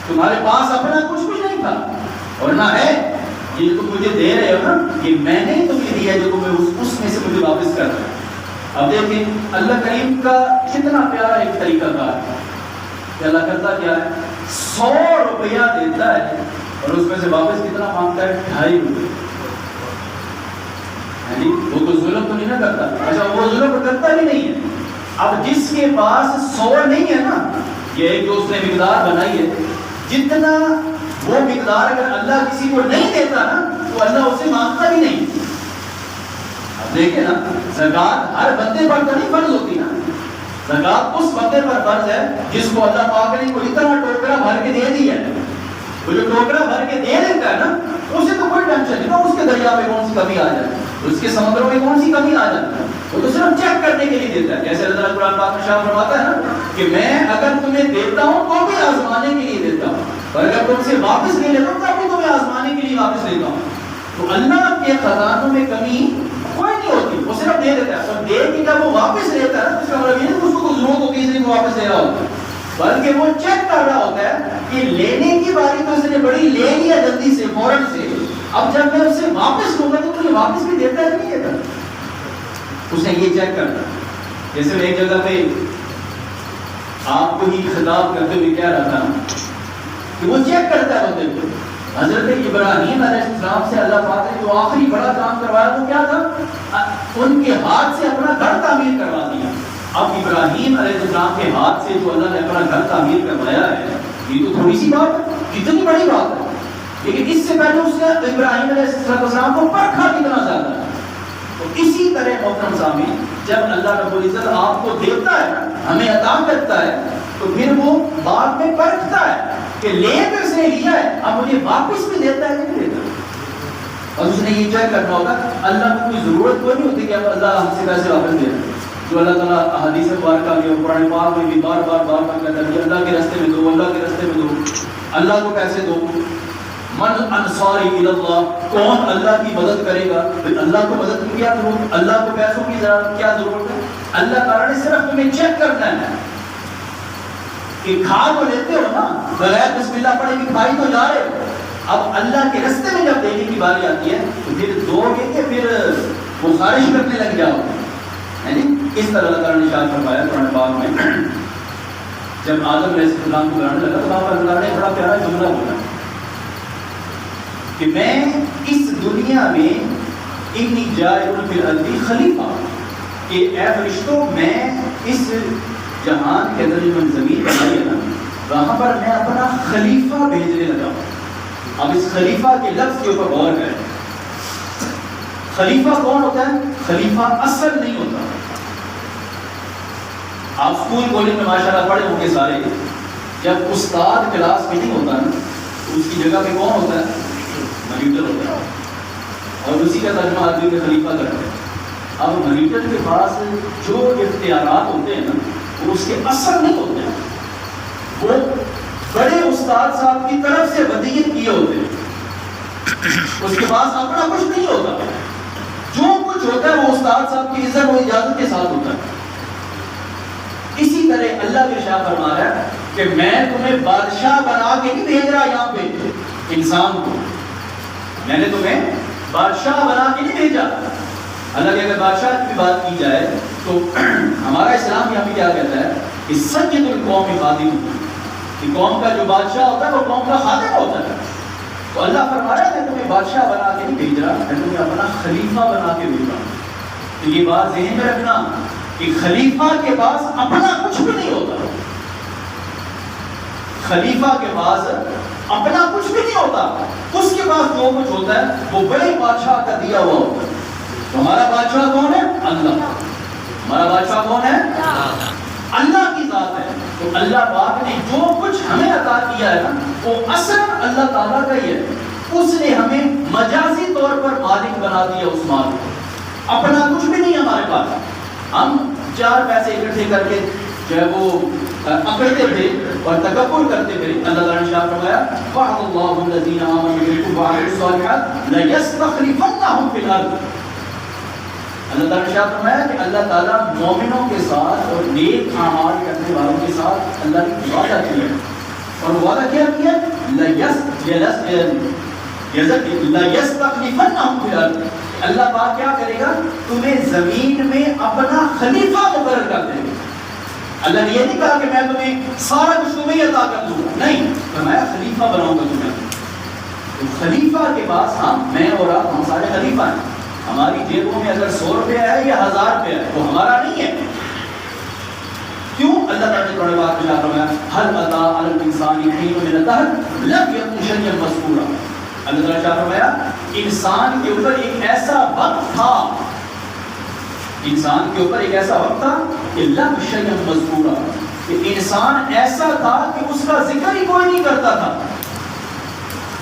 تمہارے پاس اپنا کچھ بھی نہیں تھا اور نہ ہے، یہ تم مجھے دے رہے ہو نا، یہ میں نے تمہیں دیا جو تمہیں اس میں سے مجھے واپس کر رہا ہے۔ اب دیکھیں اللہ کریم کا کتنا پیارا ایک طریقہ کار ہے کہ اللہ کرتا کیا ہے، 100 روپیہ دیتا ہے اور اس میں سے واپس کتنا مانگتا ہے، 2.5 روپے۔ یعنی وہ تو ظلم تو نہیں نہ کرتا، اچھا وہ ظلم کرتا بھی نہیں ہے۔ اب جس کے پاس 100 نہیں ہے نا، یہ ایک جو اس نے مقدار بنائی ہے، جتنا وہ مقدار اگر اللہ کسی کو نہیں دیتا نا تو اللہ اسے مانگتا بھی نہیں۔ اب دیکھیں نا، زکوٰۃ ہر بندے پر تو نہیں فرض ہوتی نا، زکوٰۃ اس بندے پر فرض ہے جس کو اللہ پاک نے کوئی اتنا ٹوکرا بھر کے دے دیا ہے۔ وہ جو ٹوکرا بھر کے دے دیتا ہے نا، اسے تو کوئی ٹینشن نہیں نا اس کے دریا میں کون سی کمی آ جائے، اس کے سمندروں میں کون سی کمی آ جائے، وہ تو صرف چیک کرنے کے لیے دیتا ہے۔ جیسے اللہ تعالیٰ قرآن پاک میں شاہ فرماتا ہے نا کہ میں اگر تمہیں دیتا ہوں تو بھی آزمانے کے لیے دیتا ہوں، اور اگر تم سے واپس لے لیتا ہوں تو بھی تمہیں آزمانے کے لیے واپس لیتا ہوں۔ تو اللہ کے خزانوں میں کمی کوئی نہیں ہوتی، وہ صرف دے دیتا ہے، اور دے کے جب وہ واپس لیتا ہے اس کا مطلب یہ نہیں کہ اس کو ضرورت ہوتی ہے اس لیے وہ واپس دے رہا ہوتا ہے، بلکہ وہ چیک کر رہا ہوتا ہے کہ لینے کی باری تو اس نے بڑی لے لیا جلدی سے فوراً سے، اب جب میں اسے واپس لوں گا تو مجھے واپس بھی دیتا ہے نہیں دیتا، اس نے یہ چیک کرنا۔ جیسے میں ایک جگہ پہ آپ کو ہی خطاب کرتے ہوئے کہہ رہا تھا کہ وہ چیک کرتا ہے بندے کو۔ حضرت ابراہیم علیہ السلام سے اللہ پاک نے جو آخری بڑا کام کروایا وہ کیا تھا، ان کے ہاتھ سے اپنا گھر تعمیر کروا دیا۔ اب ابراہیم علیہ السلام کے ہاتھ سے جو اللہ نے اپنا گھر تعمیر کروایا ہے، یہ تو تھوڑی سی بات ہے، کتنی بڑی بات ہے، لیکن اس سے پہلے اس نے ابراہیم علیہ السلام کو پرکھا کتنا زیادہ ہے۔ تو اسی طرح محترم سامعین، جب اللہ رب العزت آپ کو دیتا ہے، ہمیں عطا کرتا ہے، تو پھر وہ بعد میں پرکھتا ہے کہ لے کر سے لیا ہے، اب مجھے واپس بھی دیتا ہے کہ نہیں دیتا، اور اس نے یہ چیک کرنا ہوگا۔ اللہ کو کوئی ضرورت کوئی نہیں ہوتی کہ اب اللہ ہم سے پیسے واپس دے رہا ہے، جو اللہ تعالیٰ حدیث مبارکہ میں قرآن پاک میں بھی بار بار کہتا ہے کہ اللہ کے راستے میں دو، اللہ کے راستے میں دو، اللہ کو پیسے دو۔ من انصاری الی اللہ، کون اللہ کی مدد کرے گا؟ اللہ کو مدد کی کیا ضرورت، اللہ کو پیسوں کی کیا ضرورت ہے؟ اللہ تعالیٰ نے صرف تمہیں چیک کرنا ہے کہ کھا تو لیتے ہو نا، بغیر بسم اللہ پڑھے بھی کھائی تو جا رہے ہو، اب اللہ کے راستے میں جب دینے کی باری آتی ہے تو پھر دو گے کہ پھر وہ خارج کرنے لگ جاؤ، یعنی اس طرح اللہ تعالیٰ نے ارشاد فرمایا قرآن پاک میں، جب آدم علیہ السلام کو بلانے لگا تو وہاں پر اللہ نے بڑا پیارا جملہ بولا کہ میں اس دنیا میں انی جاعل فی الارض خلیفہ، کہ اے فرشتوں میں اس جہان کے اندر جو میں زمین بنائی ہے نا وہاں پر میں اپنا خلیفہ بھیجنے لگا ہوں۔ اب اس خلیفہ کے لفظ کے اوپر غور کریں، خلیفہ کون ہوتا ہے؟ خلیفہ اصل نہیں ہوتا۔ آپ اسکول کالج میں ماشاءاللہ پڑھے ہوں گے سارے، جب استاد کلاس میں نہیں ہوتا نا تو اس کی جگہ پہ کون ہوتا ہے؟ مانیٹر ہوتا ہے، اور اسی کا ترجمہ آدمی کے خلیفہ کرتے ہیں۔ اب مانیٹر کے پاس جو اختیارات ہوتے ہیں نا وہ اس کے اثر نہیں ہوتے ہیں، وہ بڑے استاد صاحب کی طرف سے ودیت کیے ہوتے ہیں، اس کے پاس اپنا کچھ نہیں ہوتا، جو کچھ ہوتا ہے وہ استاد صاحب کی اذن و اجازت کے ساتھ ہوتا ہے۔ اسی طرح اللہ کے ارشاد فرما رہا ہے کہ میں تمہیں بادشاہ بنا کے نہیں بھیج رہا یہاں پہ انسان کو، میں نے تمہیں بادشاہ بنا کے نہیں بھیجا۔ اللہ کی اگر بادشاہ کی بات کی جائے تو ہمارا اسلام یہاں پہ کیا کہتا ہے کہ سید القوم خادم، کہ قوم کا جو بادشاہ ہوتا ہے وہ قوم کا خادم ہوتا ہے۔ تو اللہ فرما رہا ہے میں تمہیں بادشاہ بنا کے نہیں بھیج رہا، میں تمہیں اپنا خلیفہ بنا کے بھیج رہا ہوں۔ تو یہ بات ذہن میں رکھنا کہ خلیفہ کے پاس اپنا کچھ بھی نہیں ہوتا، خلیفہ کے پاس اپنا کچھ بھی نہیں ہوتا، اس کے پاس جو کچھ ہوتا ہے وہ بڑے بادشاہ کا دیا ہوا ہوتا ہے۔ تو ہمارا بادشاہ کون ہے؟ اللہ۔ ہمارا بادشاہ کون ہے؟ اللہ کی ذات ہے۔ تو اللہ پاک نے جو کچھ ہمیں عطا کیا ہے نا وہ اصل اللہ تعالیٰ کا ہی ہے، اس نے ہمیں مجازی طور پر مالک بنا دیا اس مال کو، اپنا کچھ بھی نہیں ہمارے پاس۔ ہم 4 پیسے اکٹھے کر کے جو ہے وہ اکڑتے تھے اور تکبر کرتے تھے۔ اللہ تعالیٰ نے ارشاد فرمایا وعد اللہ الذین آمنوا منکم وعملوا الصالحات لیستخلفنہم فی الارض۔ اللہ تعالیٰ نے ارشاد فرمایا کہ اللہ تعالیٰ مومنوں کے ساتھ اور نیک اعمال کرنے والوں کے ساتھ اللہ نے وعدہ کیا اور وعدہ کیا لَيَسْتَخْلِفَنَّهُمْ فِي الْأَرْضِ، اللہ پاک کیا کرے گا؟ تمہیں زمین میں اپنا خلیفہ مقرر کر دے گا۔ اللہ نے یہ نہیں کہا کہ میں تمہیں سارا کچھ تمہیں عطا کر دوں گا، نہیں، فرمایا خلیفہ بناؤں گا تمہیں۔ تو خلیفہ کے پاس میں اور آپ ہم سارے خلیفہ ہیں۔ ہماری جیبوں میں اگر 100 روپے ہے یا 1000 روپے ہے وہ ہمارا نہیں ہے۔ کیوں؟ اللہ تعالیٰ نے قرآن پاک میں فرمایا هل أتى على الإنسان حين من الدهر لم يكن شيئا مذكورا۔ اللہ تعالیٰ نے فرمایا انسان کے اوپر ایک ایسا وقت تھا، انسان کے اوپر ایک ایسا وقت تھا کہ لم شيئا مذکورا، کہ انسان ایسا تھا کہ اس کا ذکر ہی کوئی نہیں کرتا تھا۔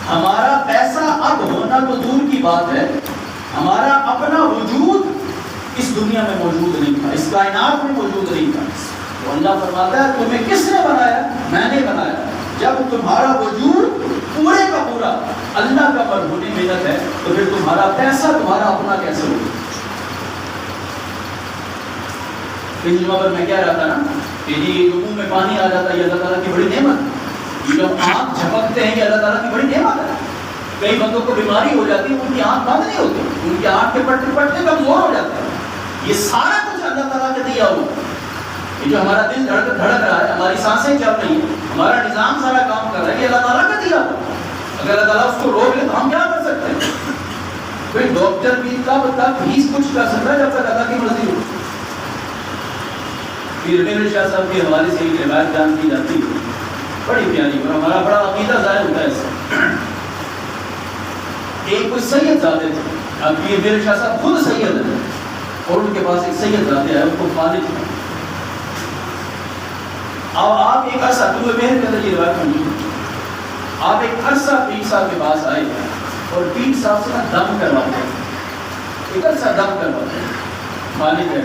ہمارا پیسہ اب ہونا تو دور کی بات ہے، ہمارا اپنا وجود اس دنیا میں موجود نہیں تھا، اس کائنات میں موجود نہیں تھا۔ تو اللہ فرماتا ہے تمہیں کس نے بنایا؟ میں نے بنایا۔ جب تمہارا وجود پورے کا پورا اللہ کا مرہون ملت ہے تو پھر تمہارا پیسہ تمہارا اپنا کیسے ہوگا؟ اس جگہ پر میں کہہ رہا تھا نا کہ یہ منہ میں پانی آ جاتا ہے یہ اللہ تعالیٰ کی بڑی نعمت ہے، یہ جب آنکھ جھپکتے ہیں یہ اللہ تعالیٰ کی بڑی نعمت ہے۔ کئی بندوں کو بیماری ہو جاتی ہے، ان کی آنکھ بند نہیں ہوتی، ان کی آنکھ کے پٹے کمزور ہو جاتے ہیں، یہ سارا کچھ اللہ تعالیٰ نے دیا ہوا۔ یہ جو ہمارا دل دھڑک رہا ہے، ہماری سانسیں چل رہی ہیں، ہمارا نظام سارا کام کر رہا ہے، یہ اللہ تعالیٰ کا دیا ہوا۔ اگر اللہ تعالیٰ اس کو روک لے تو ہم کیا کر سکتے ہیں؟ کوئی ڈاکٹر بھی کب تک ہی کچھ کر سکتا ہے جب تک اللہ کی مرضی ہو۔ پیر میرے شاہ صاحب کے حوالے سے ایک روایت بیان کی جاتی ہے، بڑی پیاری، اور ہمارا بڑا عقیدہ ظاہر ہوتا ہے اس سے۔ ایک کوئی سید زادے تھے، اب پیر میرے شاہ صاحب خود سید ہے، اور ان کے پاس ایک سید زادے ہے، ان کو خالد ہے۔ اب آپ ایک عرصہ تمہیں بہن کے اندر یہ روایت سنیے، آپ ایک عرصہ پیر صاحب کے پاس آئے اور پیر صاحب سے دم کرواتے ہیں، ایک عرصہ دم کرواتے ہیں، خالد ہے۔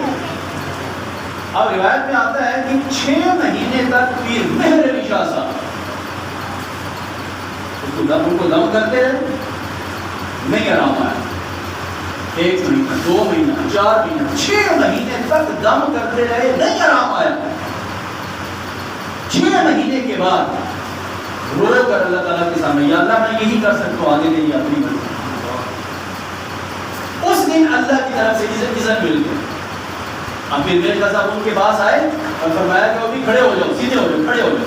اب روایت میں آتا ہے کہ 6 مہینے تک پیر مہر علی شاہ صاحب ان کو دم کرتے رہے، نہیں آرام آیا۔ 1 مہینہ، 2 مہینہ، 4 مہینہ، 6 مہینے تک دم کرتے رہے، نہیں آرام آیا۔ 6 مہینے کے بعد رو کر اللہ تعالیٰ کے سامنے، یا اللہ میں یہی کر سکتا ہوں، آگے نہیں اپنی مرضی۔ اس دن اللہ کی طرف سے اذن مل گئی۔ اب پھر میرے شاہ صاحب ان کے پاس آئے اور فرمایا کہ ابھی کھڑے ہو جاؤ، سیدھے ہو جاؤ، کھڑے ہو جاؤ۔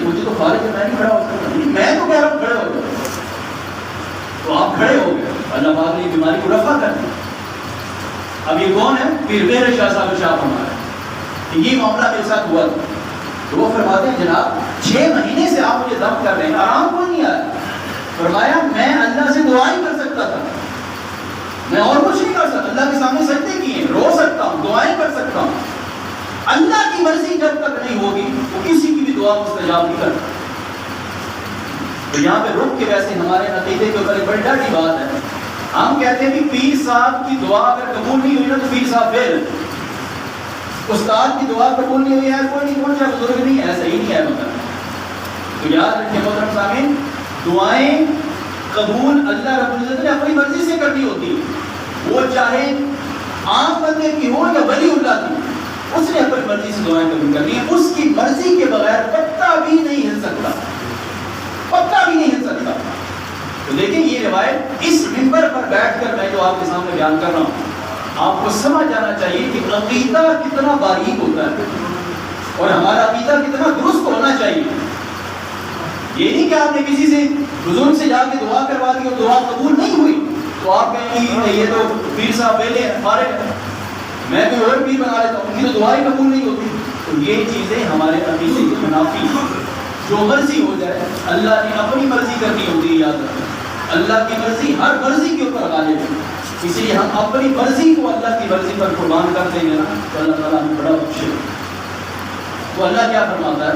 مجھے تو خارج ہے، میں نہیں کھڑا ہو سکتا، میں تو کہہ رہا ہوں کھڑے ہو جاؤ۔ تو آپ کھڑے ہو گئے، اللہ پاک نے بیماری کو رفع کر دیا۔ اب یہ کون ہے؟ پیر میرے شاہ صاحب شاہ فرمایا کہ یہ معاملہ میرے ساتھ ہوا تھا۔ تو وہ فرماتے ہیں جناب 6 مہینے سے آپ مجھے دم کر رہے ہیں، آرام کوئی نہیں آیا۔ فرمایا میں اللہ سے دعائیں کر سکتا تھا، میں اور کچھ نہیں کر سکتا، اللہ کے سامنے سجدے کیے، رو سکتا ہوں، دعائیں کر سکتا ہوں، اللہ کی مرضی جب تک نہیں ہوگی وہ کسی کی بھی دعا مستجاب نہیں کرتا۔ تو یہاں پہ رک کے ویسے ہمارے عقیدے کے اوپر ایک بڑی ڈاٹی بات ہے، ہم کہتے ہیں کہ پیر صاحب کی دعا اگر قبول نہیں ہوئی نا تو پیر صاحب فیل، استاد کی دعا قبول نہیں ہوئی ہے، کوئی نہیں پہنچا، بزرگ نہیں ہے، ایسا ہی نہیں ہے مطلب۔ تو یاد رکھیں محترم سامعین، دعائیں قبول اللہ رب العزت نے اپنی مرضی سے کرنی ہوتی ہے، وہ چاہے عام بندے کی ہو یا ولی اللہ کی، اس نے اپنی مرضی سے دعائیں قبول کرنی ہے، اس کی مرضی کے بغیر پتا بھی نہیں ہل سکتا، پتا بھی نہیں ہل سکتا۔ تو لیکن یہ روایت اس منبر پر بیٹھ کر میں جو آپ کے سامنے بیان کر رہا ہوں، آپ کو سمجھ جانا چاہیے کہ عقیدہ کتنا باریک ہوتا ہے اور ہمارا عقیدہ کتنا درست ہونا چاہیے۔ یہ نہیں کہ آپ نے کسی سے بزرگ سے جا کے دعا کروا دی اور دعا قبول نہیں ہوئی تو آپ کہیں گے یہ تو پیر صاحب ویلے ہیں، فارغ ہیں، میں بھی اور پیر بنا لیتا ہوں، ان کی تو دعائیں قبول نہیں ہوتی۔ تو یہ چیزیں ہمارے عقیدے کی منافی ہیں۔ جو مرضی ہو جائے، اللہ نے اپنی مرضی کرنی ہوتی ہے، یاد رکھیں اللہ کی مرضی ہر مرضی کے اوپر غالب ہے، اس لیے ہم اپنی مرضی کو اللہ کی مرضی پر قربان کر دیں گے نا تو اللہ تعالیٰ ہمیں بڑا بخشے گا۔ تو اللہ کیا فرماتا ہے؟